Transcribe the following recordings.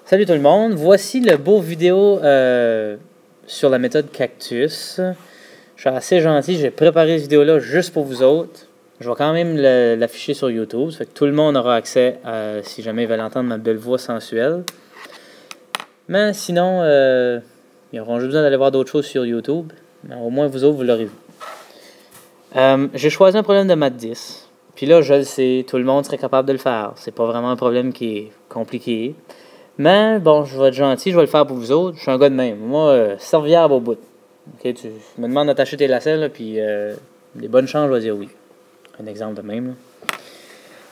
Salut tout le monde, voici le beau vidéo sur la méthode Cactus. Je suis assez gentil, j'ai préparé cette vidéo-là juste pour vous autres. Je vais quand même l'afficher sur YouTube, ça fait que tout le monde aura accès si jamais ils veulent entendre ma belle voix sensuelle. Mais sinon, ils auront juste besoin d'aller voir d'autres choses sur YouTube. Mais au moins vous autres, vous l'aurez vu. J'ai choisi un problème de maths 10. Puis là, je le sais, tout le monde serait capable de le faire. C'est pas vraiment un problème qui est compliqué. Mais bon, je vais être gentil, je vais le faire pour vous autres. Je suis un gars de même. Moi, serviable au bout. Okay, tu me demandes d'attacher tes lacets, là, puis des bonnes chances, je vais dire oui. Un exemple de même. Là.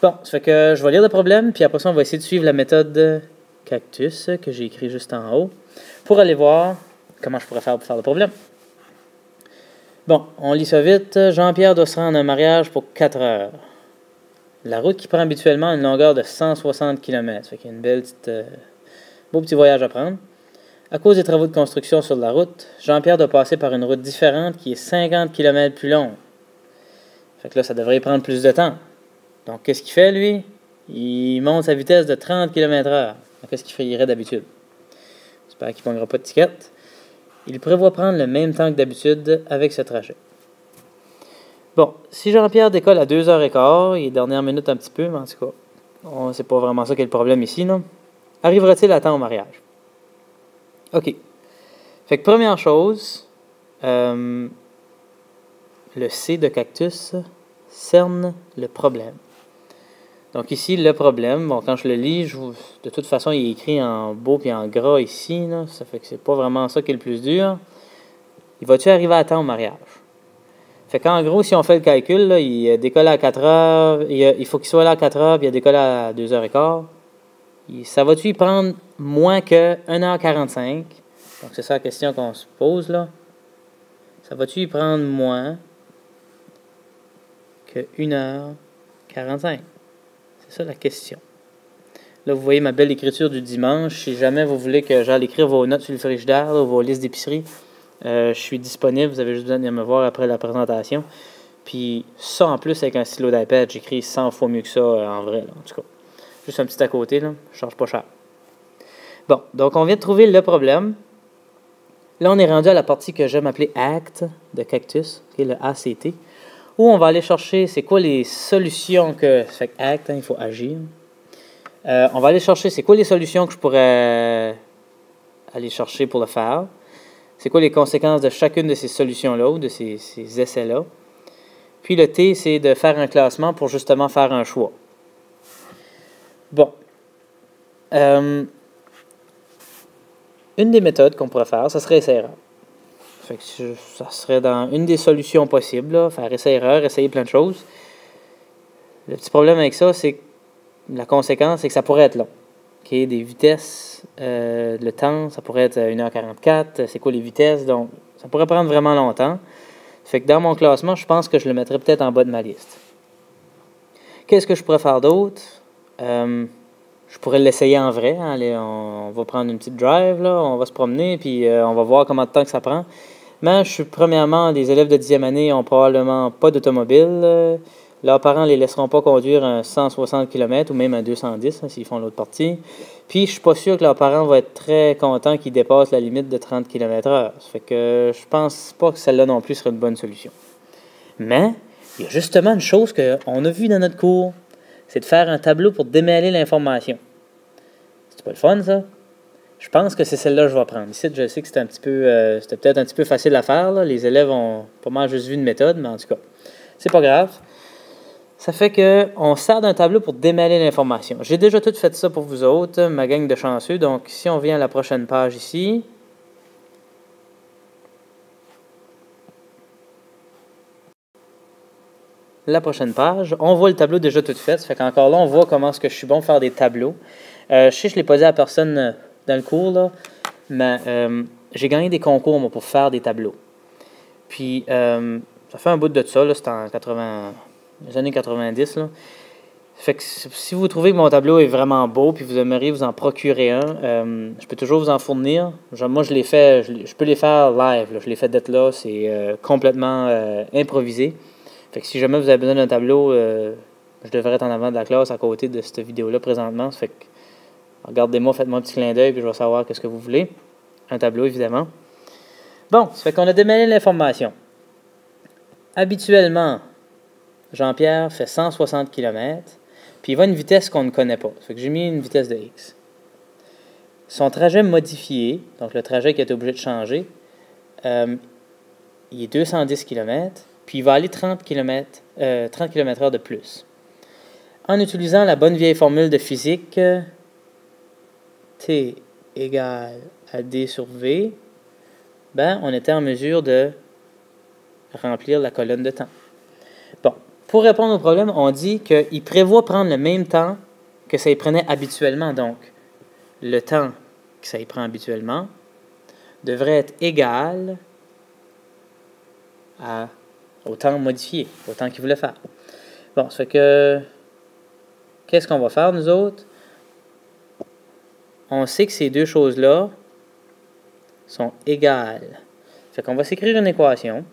Bon, ça fait que je vais lire le problème, puis après ça, on va essayer de suivre la méthode Cactus que j'ai écrit juste en haut pour aller voir comment je pourrais faire pour faire le problème. Bon, on lit ça vite. Jean-Pierre doit se rendre à un mariage pour 4 heures. La route qui prend habituellement une longueur de 160 km. Ça fait qu'il y a une belle petite... beau petit voyage à prendre. À cause des travaux de construction sur la route, Jean-Pierre doit passer par une route différente qui est 50 km plus longue. Fait que là, ça devrait y prendre plus de temps. Donc, qu'est-ce qu'il fait, lui? Il monte sa vitesse de 30 km/h. Qu'est-ce qu'il ferait d'habitude? J'espère qu'il ne prendra pas de ticket. Il prévoit prendre le même temps que d'habitude avec ce trajet. Bon, si Jean-Pierre décolle à 2h15, il est dernière minute un petit peu, mais en tout cas, c'est pas vraiment ça qui est le problème ici, non? Arrivera-t-il à temps au mariage? OK. Fait que première chose, le C de Cactus cerne le problème. Donc ici, le problème, bon, quand je le lis, de toute façon, il est écrit en beau et en gras ici, là, ça fait que c'est pas vraiment ça qui est le plus dur. Il va-tu arriver à temps au mariage? Fait qu'en gros, si on fait le calcul, là, il décolle à 4 heures, il faut qu'il soit là à 4 heures, puis il décolle à 2h15. Ça va-tu y prendre moins que 1h45? Donc, c'est ça la question qu'on se pose, là. Ça va-tu y prendre moins que 1h45? C'est ça la question. Là, vous voyez ma belle écriture du dimanche. Si jamais vous voulez que j'aille écrire vos notes sur le frigidaire, là, vos listes d'épicerie, je suis disponible. Vous avez juste besoin de venir me voir après la présentation. Puis ça, en plus, avec un stylo d'iPad, j'écris 100 fois mieux que ça en vrai, là, en tout cas. Juste un petit à côté, là. Je charge pas cher. Bon, donc on vient de trouver le problème. Là, on est rendu à la partie que j'aime appeler ACT de Cactus, qui est le ACT, où on va aller chercher c'est quoi les solutions que... Ça fait que ACT, hein, il faut agir. On va aller chercher c'est quoi les solutions que je pourrais aller chercher pour le faire. C'est quoi les conséquences de chacune de ces solutions-là ou de ces essais-là. Puis le T, c'est de faire un classement pour justement faire un choix. Bon. Une des méthodes qu'on pourrait faire, ça serait essai-erreur. Fait que ça serait dans une des solutions possibles, là, faire essai-erreur, essayer plein de choses. Le petit problème avec ça, c'est que la conséquence, c'est que ça pourrait être long. Okay? Des vitesses, le temps, ça pourrait être 1h44, c'est quoi les vitesses, donc ça pourrait prendre vraiment longtemps. Fait que dans mon classement, je pense que je le mettrais peut-être en bas de ma liste. Qu'est-ce que je pourrais faire d'autre? Je pourrais l'essayer en vrai. Hein. On va prendre une petite drive, là, on va se promener, puis on va voir combien de temps que ça prend. Mais premièrement, les élèves de 10e année n'ont probablement pas d'automobile. Leurs parents ne les laisseront pas conduire à 160 km ou même à 210 hein, s'ils font l'autre partie. Puis, je suis pas sûr que leurs parents vont être très contents qu'ils dépassent la limite de 30 km/h. Ça fait que je pense pas que celle-là non plus serait une bonne solution. Mais, il y a justement une chose qu'on a vue dans notre cours, c'est de faire un tableau pour démêler l'information. C'est pas le fun, ça? Je pense que c'est celle-là que je vais prendre. Ici, je sais que c'était peut-être un petit peu facile à faire. Là. Les élèves ont pas mal juste vu une méthode, mais en tout cas, c'est pas grave. Ça fait qu'on sert d'un tableau pour démêler l'information. J'ai déjà tout fait ça pour vous autres, ma gang de chanceux. Donc, si on vient à la prochaine page ici, la prochaine page, on voit le tableau déjà tout fait. Ça fait qu'encore là, on voit comment est-ce que je suis bon pour faire des tableaux. Je sais que je ne l'ai pas dit à personne dans le cours, là, mais j'ai gagné des concours moi, pour faire des tableaux. Puis, ça fait un bout de ça, là, c'était en les années 90. Là. Fait que si vous trouvez que mon tableau est vraiment beau puis vous aimeriez vous en procurer un, je peux toujours vous en fournir. Moi, je l'ai fait, je peux les faire live. Là. Je l'ai fait d'être là. C'est complètement improvisé. Fait que si jamais vous avez besoin d'un tableau, je devrais être en avant de la classe à côté de cette vidéo-là présentement. Ça fait que, Regardez-moi, faites-moi un petit clin d'œil, puis je vais savoir qu'est-ce que vous voulez. Un tableau, évidemment. Bon, ça fait qu'on a démêlé l'information. Habituellement, Jean-Pierre fait 160 km, puis il va à une vitesse qu'on ne connaît pas. Ça fait que j'ai mis une vitesse de X. Son trajet modifié, donc le trajet qui a été obligé de changer, il est 210 km, puis il va aller 30 km/h de plus. En utilisant la bonne vieille formule de physique, T égale à D sur V, ben, on était en mesure de remplir la colonne de temps. Bon, pour répondre au problème, on dit qu'il prévoit prendre le même temps que ça y prenait habituellement. Donc, le temps que ça y prend habituellement devrait être égal au temps modifié, au temps qu'il voulait faire. Bon, ça fait que, qu'est-ce qu'on va faire, nous autres? On sait que ces deux choses-là sont égales. Fait qu'on va s'écrire une équation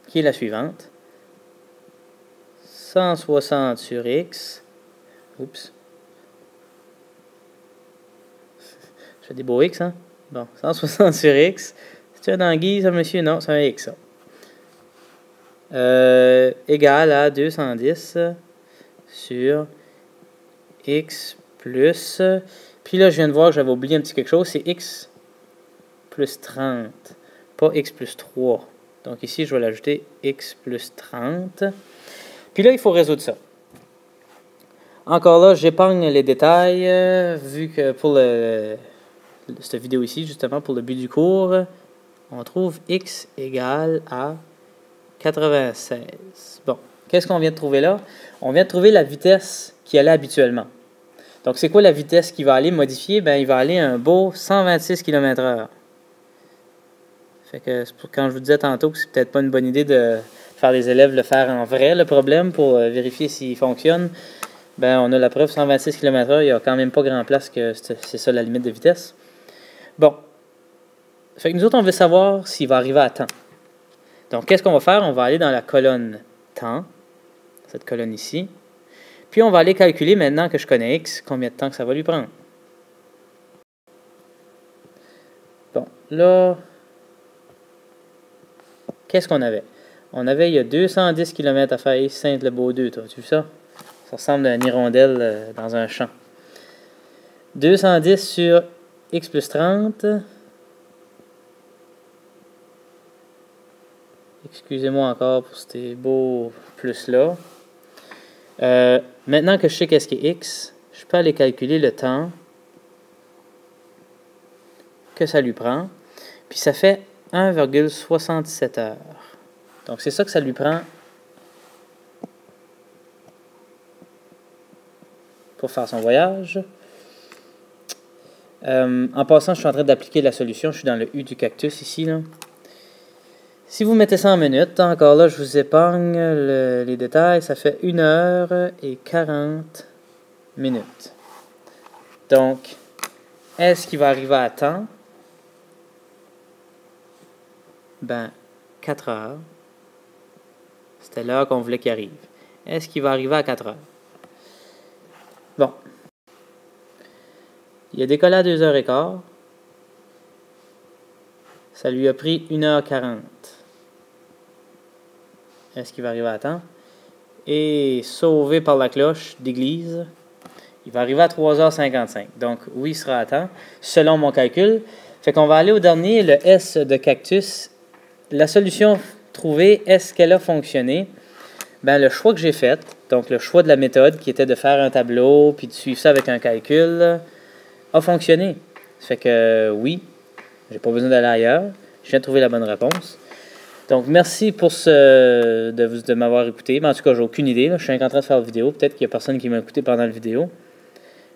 qui est la suivante. 160 sur x. Oups. Je fais des beaux x, hein? Bon, 160 sur x. C'est un anguille, ça, monsieur? Non, c'est un x, ça. Égal à 210 sur x plus... Puis là, je viens de voir que j'avais oublié un petit quelque chose. C'est x plus 30, pas x plus 3. Donc ici, je vais l'ajouter x plus 30. Puis là, il faut résoudre ça. Encore là, j'épargne les détails, vu que pour cette vidéo ici, justement, pour le but du cours, on trouve x égale à 96. Bon, qu'est-ce qu'on vient de trouver là? On vient de trouver la vitesse qui allait habituellement. Donc, c'est quoi la vitesse qui va aller modifier? Ben, il va aller un beau 126 km/h. Fait que quand je vous disais tantôt que c'est peut-être pas une bonne idée de faire les élèves le faire en vrai, le problème, pour vérifier s'il fonctionne, ben, on a la preuve 126 km/h, il n'y a quand même pas grand place que c'est ça la limite de vitesse. Bon. Fait que nous autres, on veut savoir s'il va arriver à temps. Donc, qu'est-ce qu'on va faire? On va aller dans la colonne temps, cette colonne ici. Puis, on va aller calculer, maintenant que je connais x, combien de temps que ça va lui prendre. Bon, là, qu'est-ce qu'on avait? On avait, il y a 210 km à faire Saint-Lebow 2, toi. Tu vois ça? Ça ressemble à une hirondelle dans un champ. 210 sur x plus 30. Excusez-moi encore pour ces beaux plus-là. Maintenant que je sais qu'est-ce qui est x, je peux aller calculer le temps que ça lui prend. Puis ça fait 1,67 heures. Donc c'est ça que ça lui prend pour faire son voyage. En passant, je suis en train d'appliquer la solution. Je suis dans le U du cactus ici, là. Si vous mettez ça en minutes, encore là, je vous épargne les détails. Ça fait 1 heure et 40 minutes. Donc, est-ce qu'il va arriver à temps? Ben, 4 heures. C'était l'heure qu'on voulait qu'il arrive. Est-ce qu'il va arriver à 4 heures? Bon. Il a décollé à 2h15. Ça lui a pris 1h40. Est-ce qu'il va arriver à temps? Et sauvé par la cloche d'église, il va arriver à 3h55. Donc, oui, il sera à temps, selon mon calcul. Fait qu'on va aller au dernier, le S de cactus. La solution trouvée, est-ce qu'elle a fonctionné? Ben, le choix que j'ai fait, donc le choix de la méthode, qui était de faire un tableau, puis de suivre ça avec un calcul, a fonctionné. Ça fait que oui, j'ai pas besoin d'aller ailleurs. Je viens de trouver la bonne réponse. Donc, merci pour de m'avoir écouté. Mais en tout cas, j'ai aucune idée. Là. Je suis en train de faire la vidéo. Peut-être qu'il n'y a personne qui m'a écouté pendant la vidéo.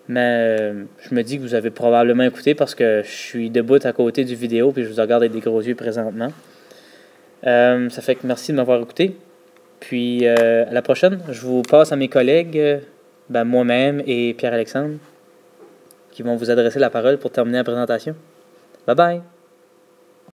Mais je me dis que vous avez probablement écouté parce que je suis debout à côté du vidéo puis je vous regarde avec des gros yeux présentement. Ça fait que merci de m'avoir écouté. Puis, à la prochaine, je vous passe à mes collègues, moi-même et Pierre-Alexandre, qui vont vous adresser la parole pour terminer la présentation. Bye bye!